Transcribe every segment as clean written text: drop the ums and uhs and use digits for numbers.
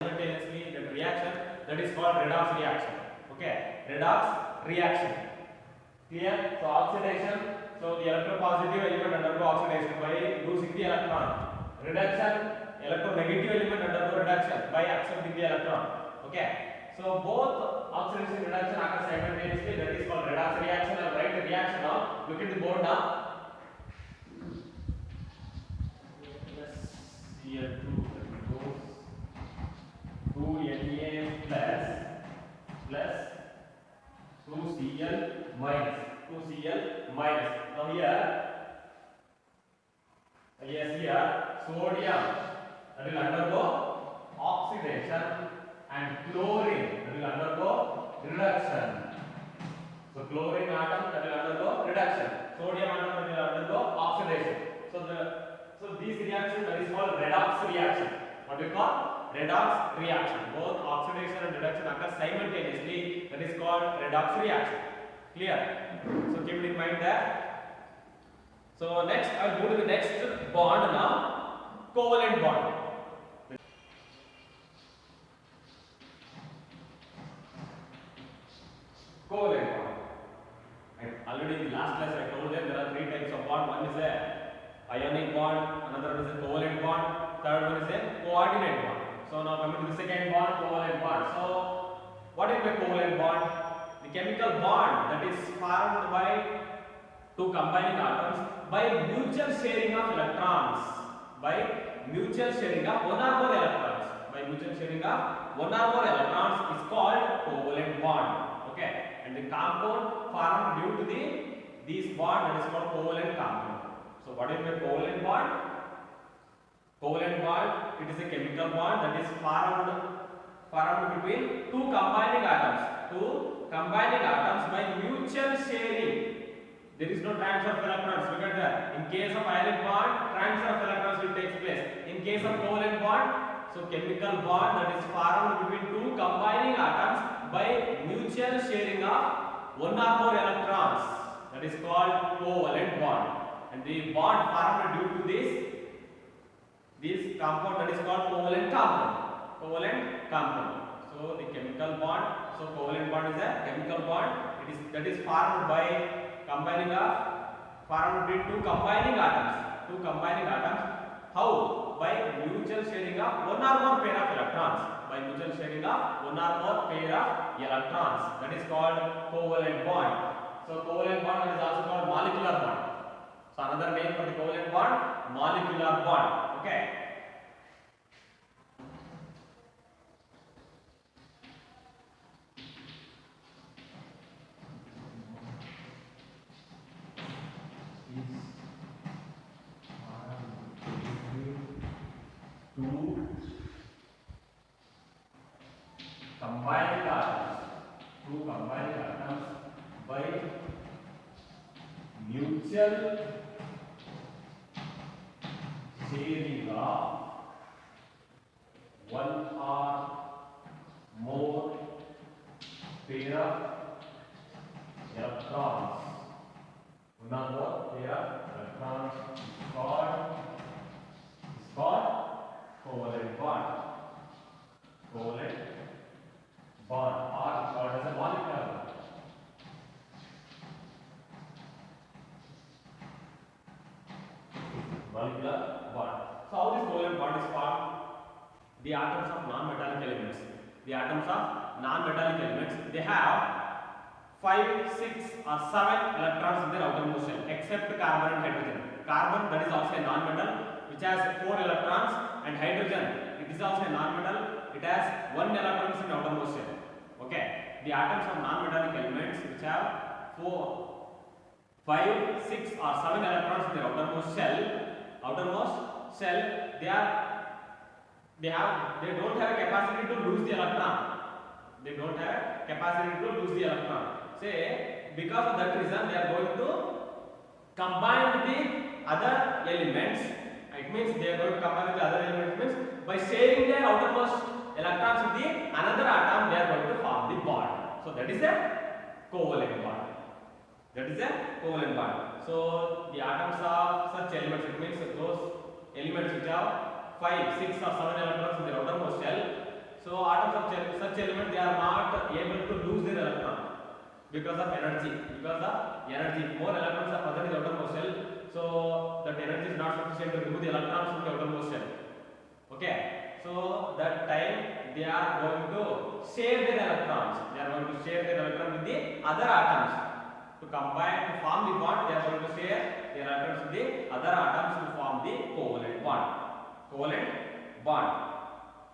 simultaneously that reaction, that is called redox reaction. Okay, redox reaction. Clear? So oxidation. So the electropositive element undergo oxidation by losing the electron. Reduction, electronegative element undergo reduction by accepting the electron. Okay. So both oxidation and reduction occur simultaneously. That is called redox reaction. I'll write the reaction now. Look at the board now. Cl2 goes 2Na plus 2Cl minus 2Cl minus. Now here sodium that will undergo oxidation and chlorine that will undergo reduction. So chlorine atom that will undergo reduction, sodium atom that will undergo oxidation. So this reaction that is called redox reaction. What do you call? Redox reaction. Both oxidation and reduction occur simultaneously. That is called redox reaction. Clear? So keep it in mind there. So next I will go to the next bond now. Covalent bond. Covalent bond. Already in the last class I told them there are three types of bond. One is a ionic bond, another one is a covalent bond, third one is a coordinate bond. So now coming to the second bond, covalent bond. So what is a covalent bond? The chemical bond that is formed by two combining atoms by mutual sharing of electrons. By mutual sharing of one or more electrons. By mutual sharing of one or more electrons is called covalent bond. Okay, and the compound formed due to this bond that is called covalent compound. So what is a covalent bond? Covalent bond, it is a chemical bond that is formed between two combining atoms. Two combining atoms by mutual sharing. There is no transfer of electrons. Look at that. In case of ionic bond, transfer of electrons will take place. In case of covalent bond, so chemical bond that is formed between two combining atoms by mutual sharing of one or more electrons. That is called covalent bond. And the bond formed due to this compound that is called covalent compound. Covalent compound. So the chemical bond. So covalent bond is a chemical bond. That is formed by formed between two combining atoms. Two combining atoms. How? By mutual sharing of one or more pair of electrons. By mutual sharing of one or more pair of electrons. That is called covalent bond. So covalent bond is also called molecular bond. So another name for the covalent bond, molecular bond. Okay. Two combining atoms. Two combining atoms by mutual sharing of one or more pair of electrons. One or more pair of electrons is called covalent bond. Covalent bond or called as a molecular bond. Molecular bond. So how this covalent bond is formed? The atoms of non-metallic elements. The atoms of non-metallic elements, they have 5, 6 or 7 electrons in their outermost shell except carbon and hydrogen. Carbon, that is also a non-metal, which has 4 electrons, and hydrogen, it is also a non-metal, it has 1 electron in outermost shell. Okay, the atoms of non-metallic elements which have 4, 5, 6 or 7 electrons in their outermost shell, they don't have a capacity to lose the electron. They don't have capacity to lose the electron. Say, because of that reason, they are going to combine with the other elements. It means they are going to combine with the other elements. Means by sharing their outermost electrons with the another atom, they are going to form the bond. So that is a covalent bond. That is a covalent bond. So the atoms of such elements, it means those elements which have 5, 6 or 7 electrons in their outermost shell, such element they are not able to lose their electron because of energy. More electrons are present in the outermost shell, so that energy is not sufficient to remove the electrons from the outermost shell. Okay, so that time they are going to share their electrons. They are going to share their electrons with the other atoms. To combine, to form the bond, they are going to share their electrons with the other atoms to form the covalent bond.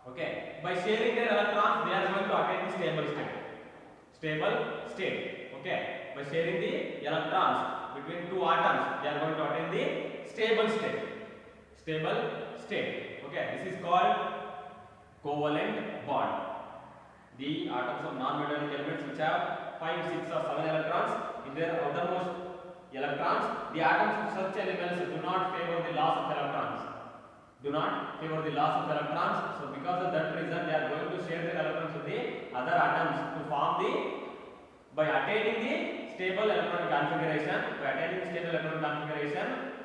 Okay, by sharing their electrons, they are going to attain the stable state. Okay, by sharing the electrons between two atoms, they are going to attain the stable state. Okay, this is called covalent bond. The atoms of non-metallic elements which have 5, 6 or 7 electrons in their outermost electrons, the atoms of such elements do not favor the loss of electrons. So because of that reason, they are going to share their electrons with the other atoms to form the, by attaining the stable electronic configuration.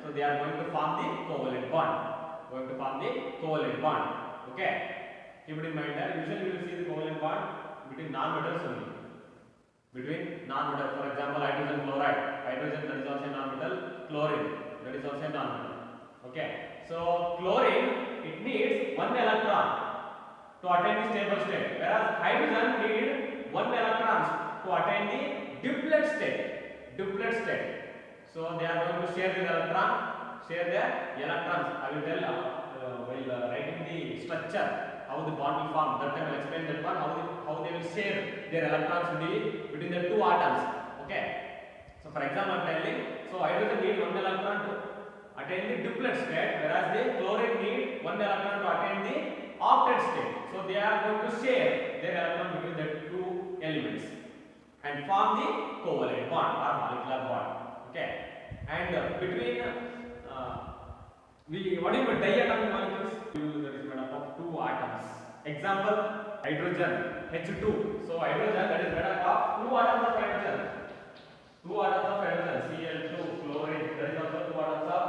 So they are going to form the covalent bond. Okay, keep it in mind that usually you will see the covalent bond between non-metals only. For example, hydrogen chloride. Hydrogen, that is also a non-metal. Chlorine, that is also a non-metal. Okay, so chlorine, it needs 1 electron to attain the stable state, whereas hydrogen needs 1 electron to attain the diplet state. So they are going to share their electrons. I will tell while writing the structure how the bond will form. That time I will explain that one, how they will share their electrons between the two atoms. Okay, so for example, I am telling, so hydrogen needs 1 electron to attain the diplet state, whereas the chlorine needs 1 electron to attain the octet state. So they are going to share their electron between the two elements and form the covalent bond or molecular bond. Okay, and between what is the diatomic molecules? That is made up of 2 atoms. Example, hydrogen, H2. So hydrogen, that is made up of 2 atoms of hydrogen. Cl2, chlorine, that is also 2 atoms of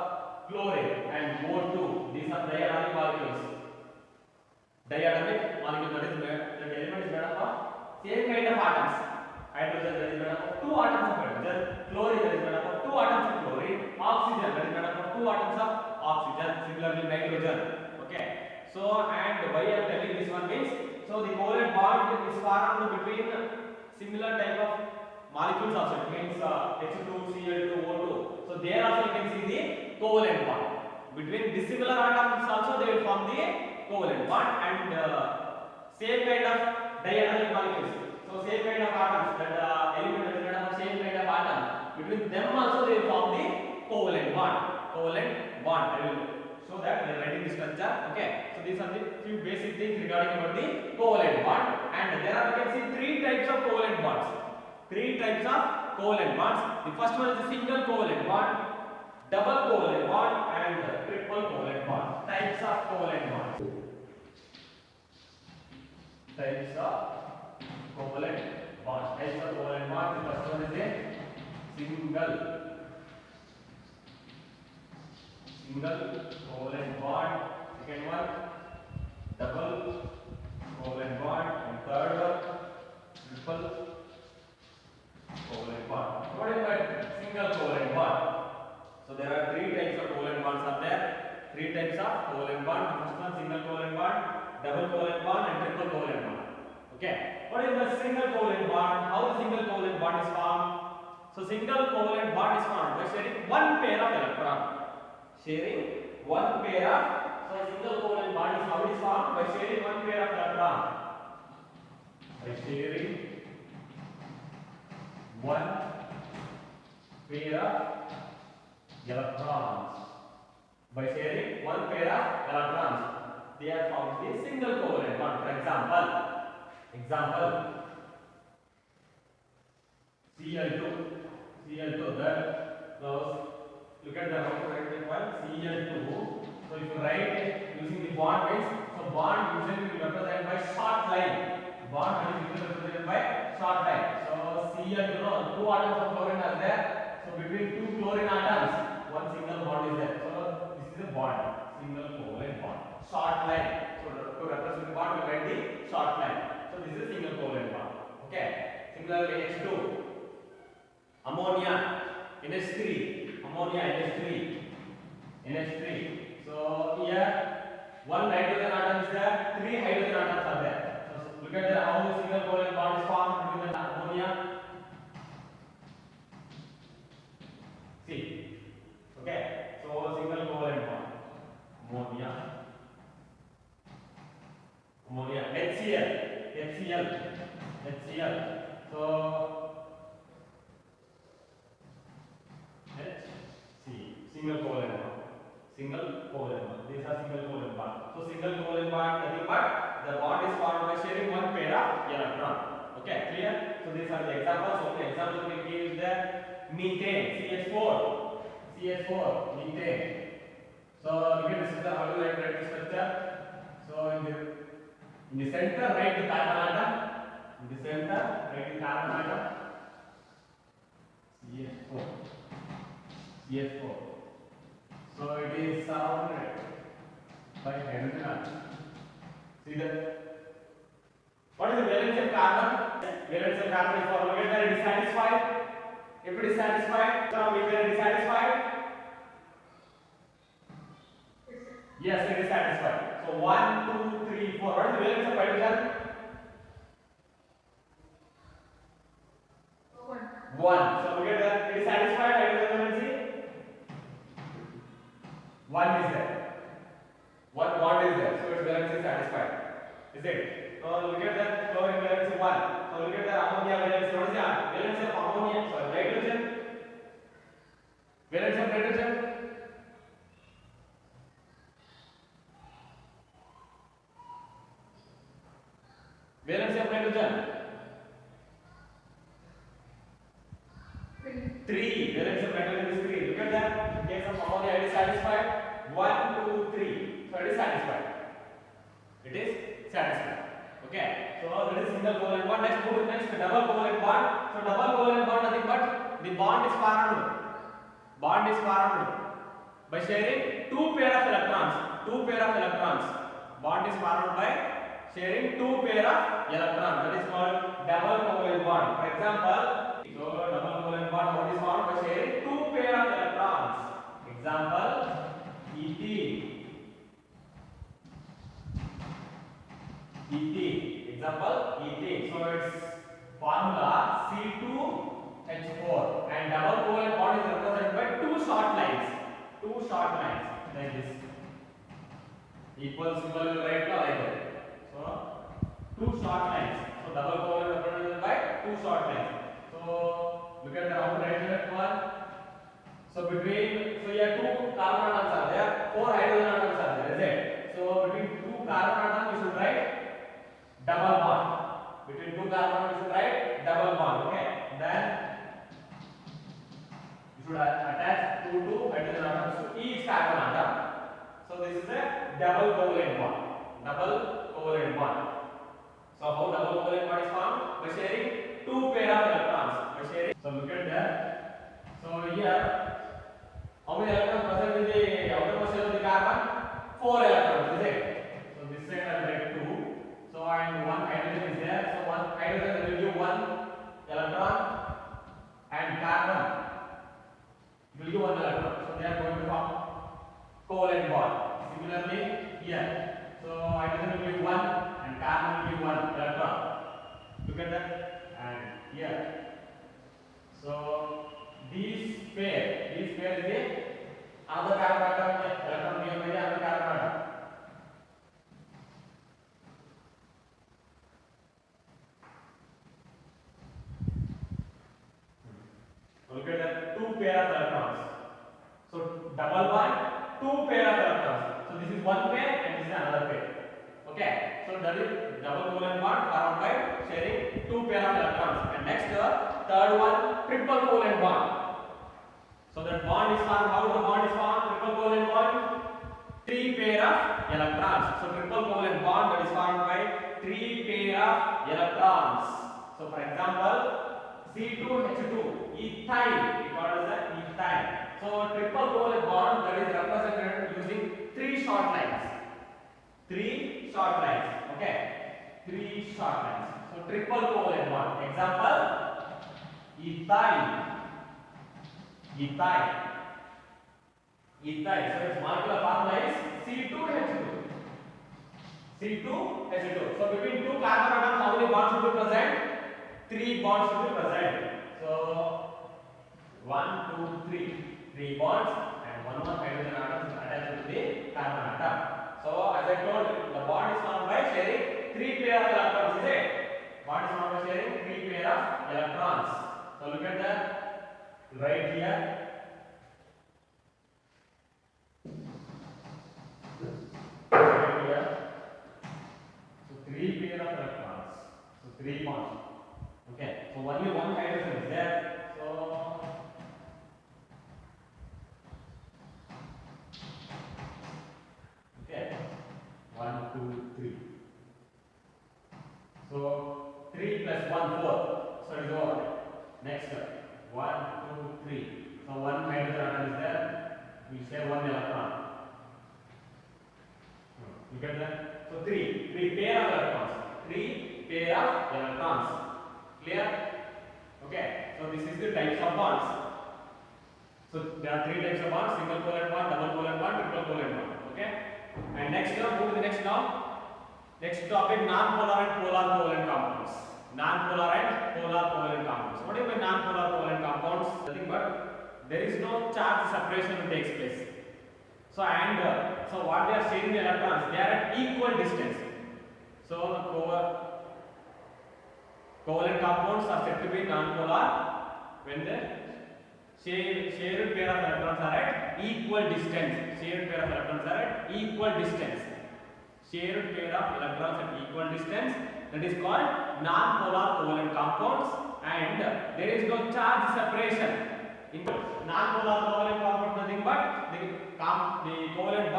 chlorine, and O2. These are diatomic molecules. That element is made up of same kind of atoms. Hydrogen, that is made up of 2 atoms of hydrogen. Chlorine, that is made up of 2 atoms of chlorine. Oxygen, that is made up of 2 atoms of oxygen. Similarly, nitrogen. Okay, so and why I am telling this one means, so the covalent bond is formed between similar type of molecules also. It means H2, Cl2, O2. So there also you can see the covalent bond. Between dissimilar atoms also they will form the covalent bond, and same kind of diatomic molecules. So same kind of atoms, that element that is made up of same kind of atom, between them also they will form the covalent bond. I will show that we are writing the structure. Okay, so these are the few basic things regarding about the covalent bond, and there are, you can see, 3 types of covalent bonds. The first one is the single covalent bond, double covalent bond, and triple covalent bond. Types of covalent bonds. The first one is a single covalent bond. Second one, double covalent bond, and third one, triple covalent bond. What is that single covalent bond? So there are 3 types of covalent bonds are there. 3 types of covalent bond. The first one, single covalent bond, double covalent bond, and triple covalent bond. Okay, what is the single covalent bond? How the single covalent bond is formed? So single covalent bond is formed by sharing 1 pair of electron. So single covalent bond is how it is formed? By sharing 1 pair of electron. By sharing 1 pair of electrons. They are formed the single covalent bond. For example, Cl2, that those, look at the how to write that one, Cl2. So if you write using the bond means, so bond usually will be represented by short line. So Cl2, no, 2 atoms of chlorine are there. So between 2 chlorine atoms, 1 single bond is there. So this is a bond, single covalent bond. Short line. So to represent the bond, we write the short line. So this is single Similarly, H2, ammonia, NH3, ammonia, NH3. So here one nitrogen atom is there, three hydrogen atoms are there. So look at how the single covalent bond is formed between the ammonia. See, okay. So single covalent bond, ammonia, HCl. So HC, single covalent bond. These are single covalent bond. So single covalent bond, nothing but the bond is formed by sharing one pair of electron. Okay, clear? So these are the examples. Okay, example we give is the methane, CH4, methane. So look at this structure. How do you write the structure? So in the center, write the carbon atom. CH4. So it is surrounded by hydrogen atom. See that? What is the valence of carbon? Valence of carbon is for whether it is satisfied. If it is satisfied, so if it is satisfied, yes, it is satisfied. So 1, 2, 3, 4. What is the valence of hydrogen? 1. So look at that. It is satisfied. Hydrogen valency 1 is there. 1 bond is there. So its valence is satisfied. Is it? So look at that. Chlorine valence 1. So look at the ammonia valence. What is the valence of ammonia? Sorry, nitrogen. Valence of nitrogen. Valence of nitrogen. 3. Valence of nitrogen is 3. Look at that. In case of ammonia, it is satisfied. 1, 2, 3. So it is satisfied. Okay. So that is single covalent bond. Next, move to the next double covalent bond. So double covalent bond nothing but the bond is formed. By sharing two pair of electrons. Bond is formed by sharing two pair of electrons. That is called double covalent bond. For example, so double covalent bond what is formed by sharing two pair of electrons. Example, ethene. So its formula C2H4 and double covalent bond is represented by two short lines like this. Equal symbol will write like that. So two short lines. So double covalent represented by two short lines. So look at the how to write that one. So here two carbon atoms are there, four hydrogen atoms are there, is it? So between two carbon atoms we should write double bond. Okay. Then you should attach two hydrogen atoms to each carbon atom. So this is a double covalent bond. So how double covalent bond is formed? By sharing two pair of electrons. So look at that. So here, how many electrons present in the outermost shell of the carbon? 4 electrons, is it? So this side I will write 2. So and one hydrogen is there. So one hydrogen will give 1 electron, and carbon will give 1 electron. So they are going to form covalent bond. Similarly here, so hydrogen will give 1 and carbon will give 1 electron. Look at that. And here, so these pair is the other carbon atom, electron given by the other carbon atom. Look at that, two pair of electrons. So double bond, two pair of electrons. So this is one pair and this is another pair. Okay. So that is double covalent bond formed by sharing two pair of electrons. And next third one, triple covalent bond. So that bond is formed. How the bond is formed? Triple covalent bond, three pair of electrons. So triple covalent bond that is formed by three pair of electrons. So for example, C2H2, ethine, we call it as ethine. So triple covalent bond that is represented using three short lines. Okay, three short lines. So triple covalent bond. Example, ethyl. Ethyl. Ethyl. So its molecular formula is C2H2. C2H2. So between two carbon atoms, how many bonds should be present? 3 bonds should be present. So 1, 2, 3. 3 bonds and one more hydrogen atom is attached to the carbon atom. So as I told, the bond is formed by sharing 3 pair of electrons, is it? Bond is formed by sharing 3 pair of electrons. So look at that right here. Right here. So 3 pair of electrons. So 3 bonds. Okay. So only one hydrogen is there. So okay. 1, 2, 3. So 3 plus 1, 4. So it is over. Next step. 1, 2, 3. So one hydrogen atom is there. We share one electron. You get that? So 3 pair of electrons. 3 pair of electrons. Clear? Okay. So this is the types of bonds. So there are 3 types of bonds: single covalent bond, double covalent bond, triple covalent bond. Okay. And next now, move to the next now. Next topic: non-polar and polar covalent compounds. Non-polar and polar covalent compounds. What do you mean non-polar covalent compounds? Nothing but there is no charge separation that takes place. So so what they are sharing the electrons, they are at equal distance. So covalent compounds are said to be non-polar when the shared pair of electrons are at equal distance. Shared pair of electrons are at equal distance. Shared pair of electrons at equal distance, that is called non-polar covalent compounds, and there is no charge separation. In non-polar covalent compounds, nothing but the covalent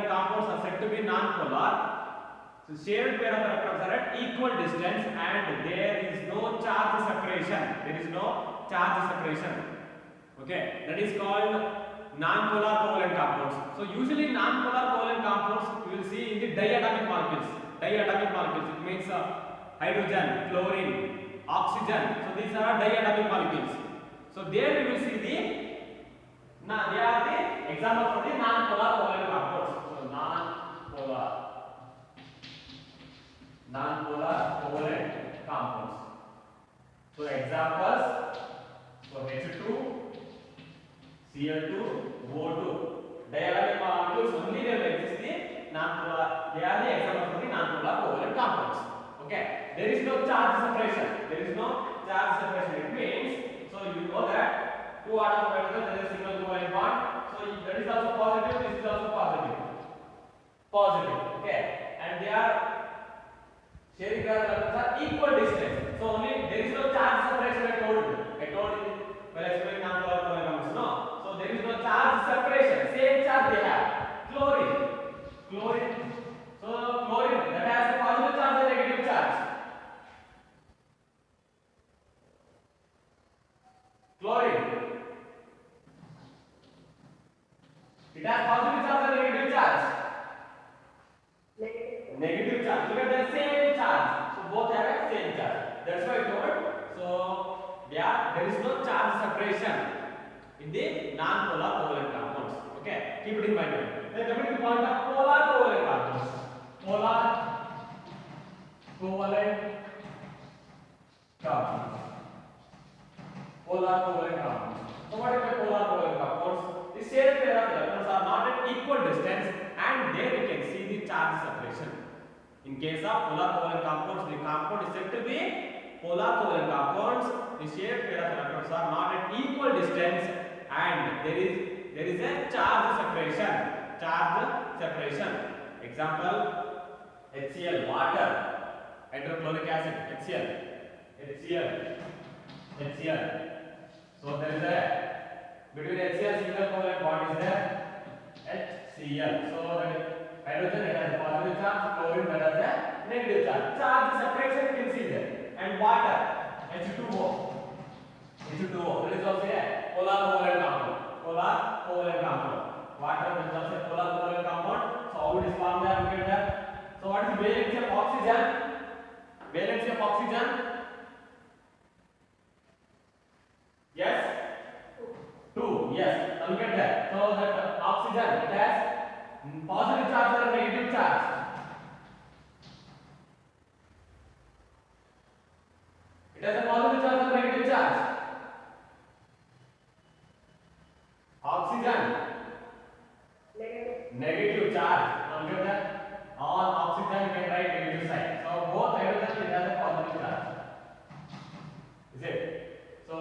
compounds are said to be non-polar. So shared pair of electrons are at equal distance, and there is no charge separation. There is no charge separation. Okay, that is called non-polar covalent compounds. So usually non-polar covalent compounds you will see in the diatomic molecules. Diatomic molecules, it means hydrogen, chlorine, oxygen. So these are diatomic molecules. So there we will see they are the example for the non-polar covalent compounds. So non-polar covalent compounds. So examples for H2, Cl2, O2. Diatomic molecules only they will exist the non-polar. They are the example for the non-polar covalent compounds. Okay. There is no charge separation. There is no charge separation. It means, so you know that two atoms of hydrogen there is a single covalent bond. So that is also positive. This is also positive. Positive. Okay. And they are sharing their electrons at equal distance. So only there is no charge separation. I told you while explaining non-polar covalent compounds. No. So there is no charge separation. Same charge they have. Chlorine. So chlorine that has a positive charge and negative charge. Chlorine. It has positive charge and negative charge. Negative charge. Look at the same charge. So both have a same charge. That's why I told. So there is no charge separation in the non-polar covalent compounds. Okay, keep it in mind. Then coming to the point of polar covalent compounds. Polar covalent compounds. Polar covalent compounds. So what is the polar covalent compounds? The shared pair of electrons are not at equal distance, and there we can see the charge separation. In case of polar covalent compounds, the compound is said to be polar covalent compounds. The shared pair of electrons are not at equal distance, and there is a charge separation. Charge separation. Example: HCl, water, hydrochloric acid, HCl. So there is a between HCl single covalent bond is there, HCl. So that hydrogen it has a positive charge, chlorine that has a negative charge. Charge separation you can see there. And water, H2O. That is also a polar covalent compound. Water is also a polar covalent compound. So how it is formed there? Look at that. So what is the wavelength of oxygen? Valency of oxygen. Yes. 2. Yes. Now look at that. So that oxygen it has positive charge or negative charge. It has a positive charge or negative charge. Oxygen. Negative charge. Now look at that. On oxygen you can write negative side. So both hydrogen it has a positive charge. Is it? So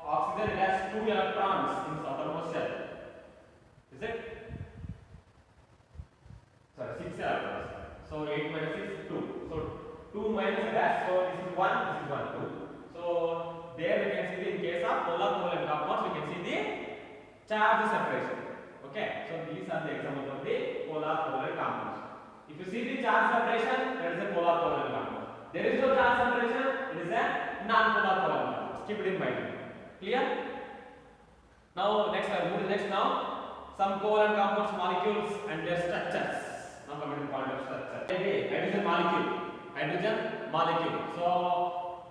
oxygen it has 2 electrons in its outermost shell. Is it? Sorry, 6 electrons. So 8 minus 6 2. So 2 minus gas. So this is 1. This is 1 2. So there we can see the in case of polar covalent compounds we can see the charge separation. Okay. So these are the examples of the polar covalent compounds. If you see the charge separation, that is a polar covalent compound. There is no charge separation, it is a non-polar covalent compound. Keep it in mind. Clear? Now next I move to the next now. Some covalent compounds, molecules and their structures. Now coming to the point of structure. Hydrogen molecule. Hydrogen molecule. So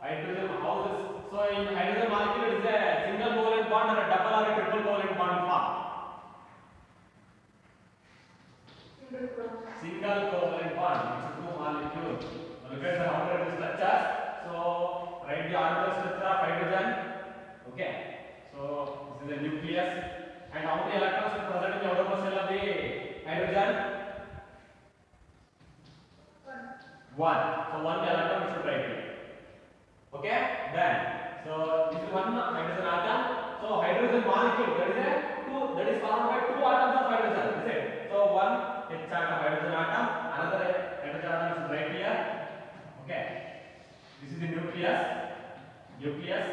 hydrogen houses. So in hydrogen molecule it is a single covalent bond or a double or a triple covalent bond form. Single covalent bond. It's a two molecule. Now look at the orbital structure. So write the orbital structure of hydrogen. Okay. So this is the nucleus. And how many electrons are present in the outermost shell of the hydrogen? 1. So 1 electron we should write here. Okay. Then so this is one hydrogen atom. So hydrogen molecule that is a two that is formed by 2 atoms of hydrogen. Is it? So one H atom hydrogen atom, another hydrogen atom is right here. Okay. This is the nucleus. Nucleus.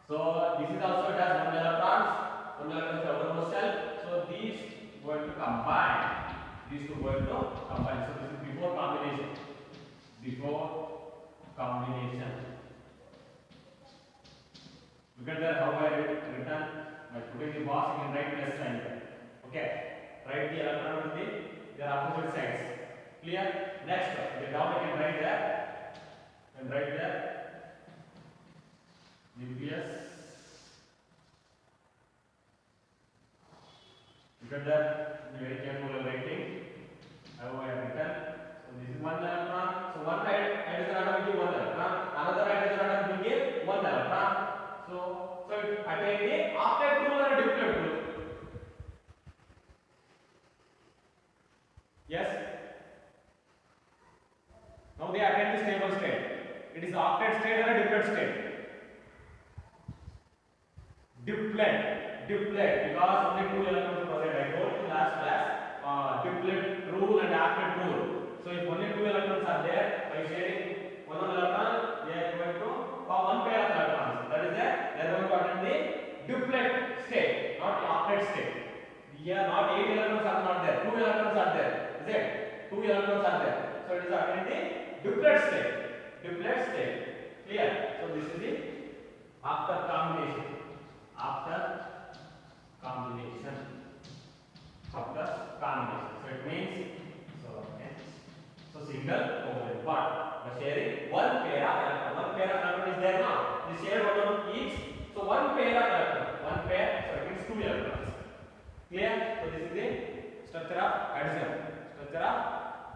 So this is also it has 1 electrons. 1 electron is outermost shell. So these going to combine. These two going to combine. So this is before combination. Before combination. Look at that how I written by putting the box you can write plus sign. Okay. Write the electron with their opposite sides. Clear? Next, okay, down I can write there. And write there. Nucleus. Look at that. Be very careful while writing. How I have written. So this is 1 electron. So one hydrogen atom will give 1 electron. Another hydrogen atom will give 1 electron. So it attain the octet rule or diplet rule. Yes. Now they attain the stable state. It is octet state or a diplet state. Diplet because only 2 electrons are present. I told in last class diplet rule and octet rule. So if only 2 electrons are there, by sharing 1 electron, they are going to form 1 pair of electrons. That is they are going to attain the diplet state, not the octet state. Here not 8 electrons are not there, 2 electrons are there. Is it? 2 electrons are there. So it is attaining the diplet state. Diplet state. Clear? So this is the after combination. After combination. After combination. So it means so single covalent bond by sharing 1 pair of electron. 1 pair of electron is there now. They share 1 of each. So 1 pair of electron. 1 pair. So it means 2 electrons. Clear? So this is the structure of hydrogen. Structure of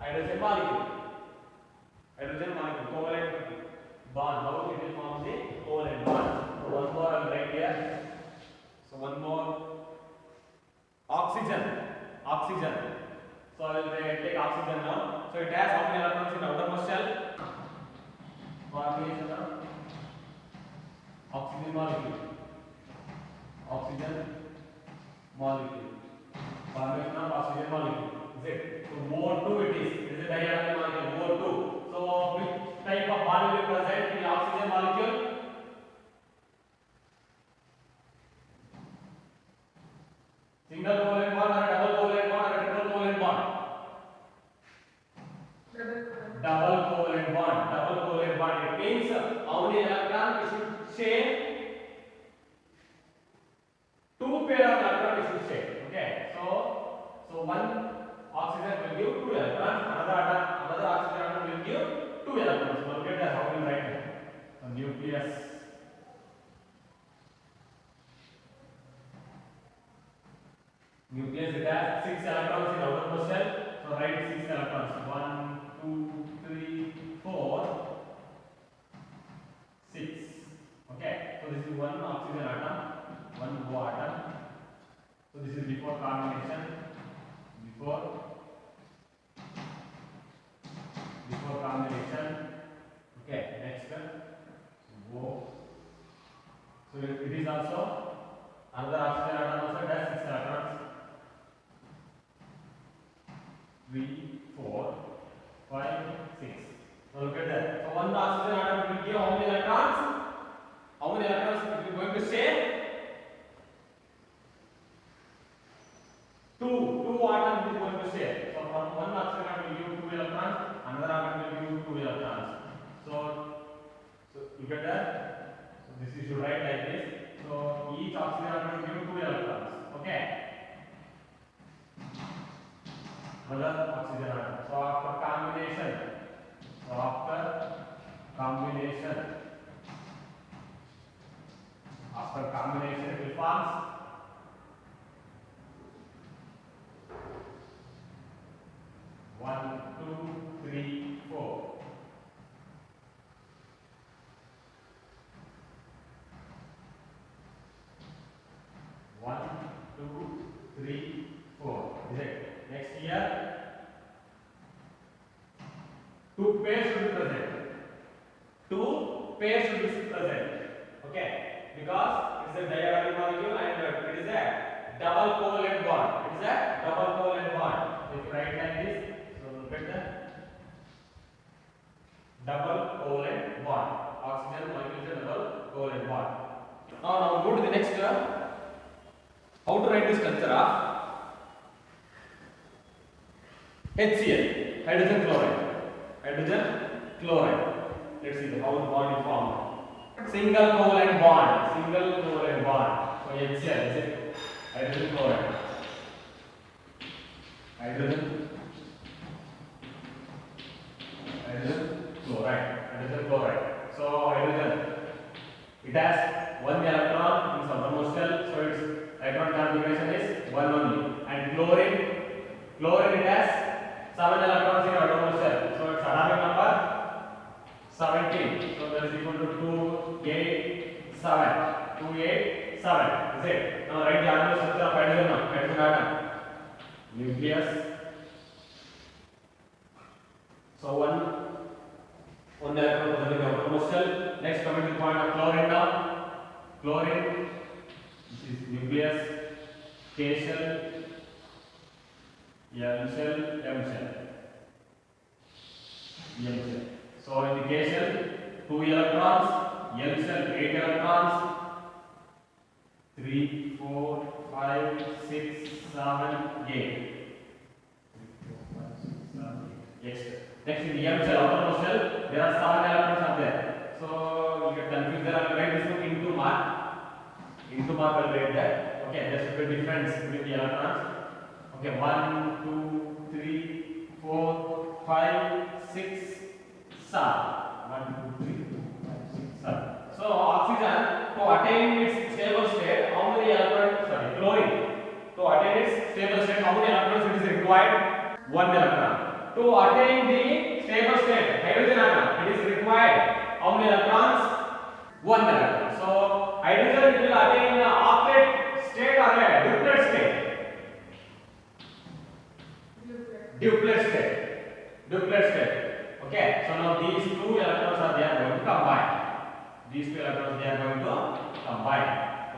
hydrogen molecule. Hydrogen molecule covalent bond. How it will form the covalent bond. So one more I will write here. So one more oxygen. Oxygen. So I will take oxygen now. So it has how many electrons in outermost shell? Formation of oxygen molecule. Oxygen molecule. Formation of oxygen molecule. Is it? So O2 it is. It is a diatomic molecule. O2. So which type of bond will be present in the oxygen molecule? Single covalent bond or a double covalent bond or a triple covalent bond? Double covalent bond. Double covalent bond. It means how many electrons we should share? 2 pair of electrons we should share. Okay. So one oxygen will give 2 electrons. Another oxygen atom will give 2 2 electrons. So look at that, how we write it. So nucleus. Nucleus, it has 6 electrons in outermost shell. So write 6 electrons. 1, 2, 3, 4, 6. Okay. So this is one oxygen atom, one O atom. So this is before combination. Before combination. Okay. Next O. So it is also another oxygen atom also has 6 electrons. 3, 4, 5, 6. Now look at that. So one oxygen atom will give how many electrons? How many electrons it is going to share? 2 atoms is going to share. So from one oxygen atom will give 2 electrons, another atom will give 2 electrons. So look at that. So this you should write like this. So each oxygen atom will give 2 electrons. Okay. Another oxygen atom. So after combination, it will form 1, 2, 3, 4. Is it? Next here, 2 pairs should be present. 2 pairs should be present. Okay, because it is a diagonal molecule and it is a double covalent bond. It is a double covalent bond. If you write like this, so look at the double covalent bond. Oxygen molecule is a double covalent bond. Now go to the next. How to write this structure of HCl, hydrogen chloride. Let's see how the bond is formed. Single covalent bond. So HCl is it? Hydrogen chloride. Hydrogen chloride. So hydrogen, it has 1 electron in outermost shell. So its electron configuration is 1 only. And chlorine it has 7 electrons in outermost shell. So its atomic number 17. So that is equal to 287. Is it? Now write the atomic structure of hydrogen atom. Nucleus. So one electron present in the outermost shell. Next coming to the point of chlorine now. Chlorine, this is nucleus, K shell, M shell. So in the K shell, 2 electrons, L shell 8 electrons, 3, 4, 5, 6, 7, 8. Next in the M shell, outermost shell, there are 7 electrons are there. So you get confused there. I will write this one into mark. Into mark I will write that. Okay, there should be a difference between the electrons. Okay, 1, 2, 3, 4, 5, 6, 7. 1, 2, 3, 4, 5, 6, 7. So oxygen, to attain its stable state, how many electrons? Chlorine. To attain its stable state, how many electrons it is required? 1 electron. To attain the stable state, hydrogen atom, it is required how many electrons? 1 electron. So hydrogen it will attain the octet state or a duplet state. Duplet state. Okay. So now these 2 electrons are going to combine.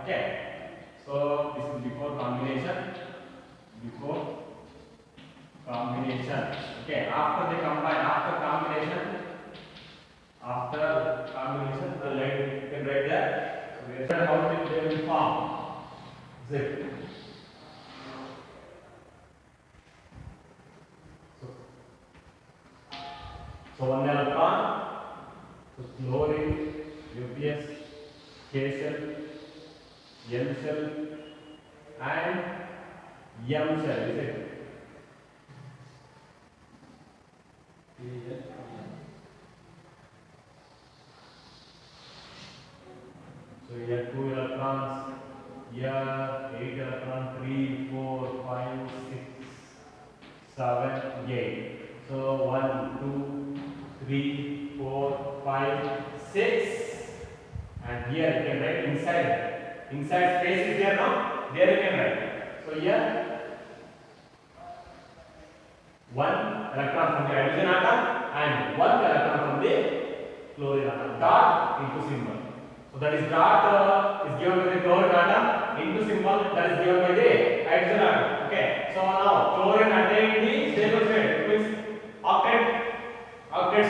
Okay. So this is before combination. Okay. After combination, the light you can write that. So how they will form. Zip. So 1 electron. So chlorine, nucleus, K shell, L shell, and M shell. Is it? 3, 4, 5, 6, and here you can write inside. Inside space is there now. There you can write. So here 1 electron from the hydrogen atom and 1 electron from the chlorine atom. Dot into symbol. So that is dot is given by the chlorine atom into symbol that is given by the hydrogen atom. Okay. So now chlorine attained the stable state. It means octet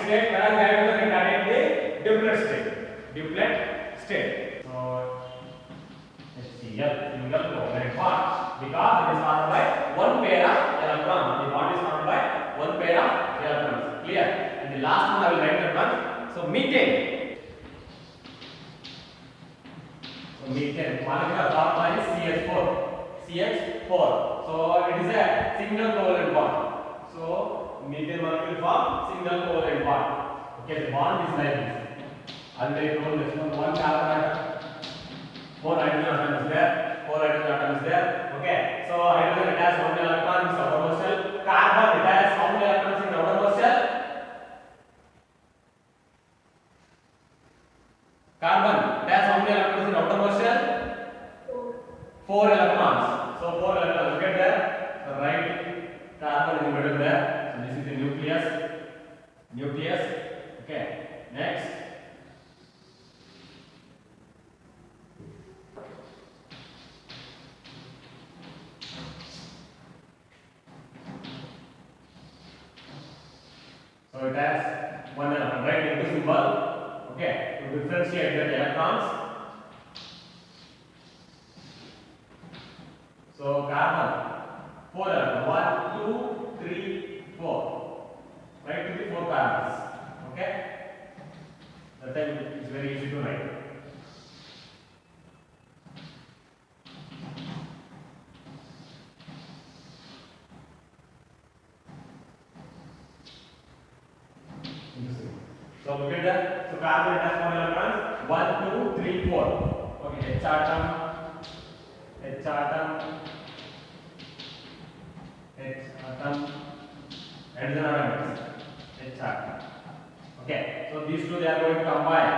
state, whereas hydrogen it attained the duplet state. Duplet state. So HCl single covalent bond because it is formed by one pair of electrons. The bond is formed by one pair of electrons. Clear? And the last one I will write that one. So methane. So methane molecular formula is CH4. CH4. So it is a single covalent bond. So methane molecule form single covalent bond. Okay, the bond is like this. Already told this one carbon atom, 4 hydrogen atom is there, 4 hydrogen atom is there. Okay, so hydrogen it has how many electrons in outermost shell? Carbon it has how many electrons in outermost shell? Carbon it has how many electrons in outermost shell? 4 electrons. So 4 electrons. Look at there. So right carbon in the middle there. So this is the nucleus. Nucleus. Okay. Next. So it has one electron, right, into symbol. Okay, to differentiate the electrons. So carbon, 4 electrons, 1, 2, 3, 4. Right to the 4 carbons. Okay, that time it's very easy to write. So look at that. So carbon has 4 electrons. 1, 2, 3, 4. Okay, H atom, H atom, H atom, hydrogen atom, H atom. Okay, so these two they are going to combine.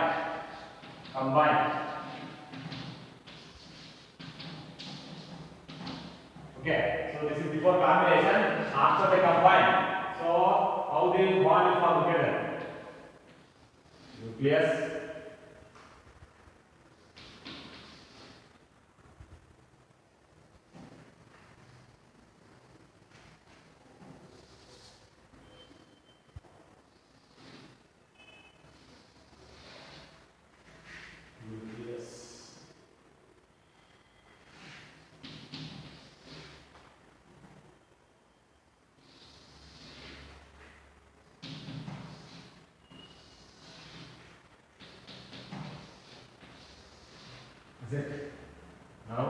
Okay, so this is before combination. After they combine, so how the bond will form together? Nucleus, is it? Now,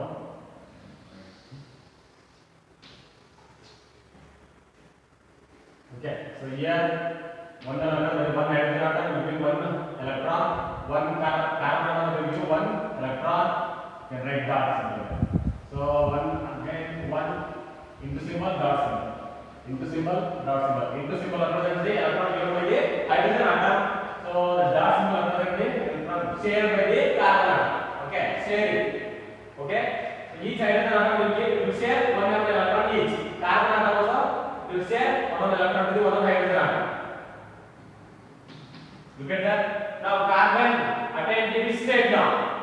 okay, so here one hydrogen atom giving 1 electron, 1 carbon atom giving 1 electron. You can write dot symbol. So 1 again 1 into symbol dot symbol. Into symbol dot symbol. Into symbol represents the electron given by the hydrogen atom. So the dot symbol represents the electron shared by the carbon atom. Okay, share it. Okay, so each hydrogen atom will share 1 electron each. Carbon atom also will share 1 electron to the 1 hydrogen atom. Look at that. Now carbon attained the state now.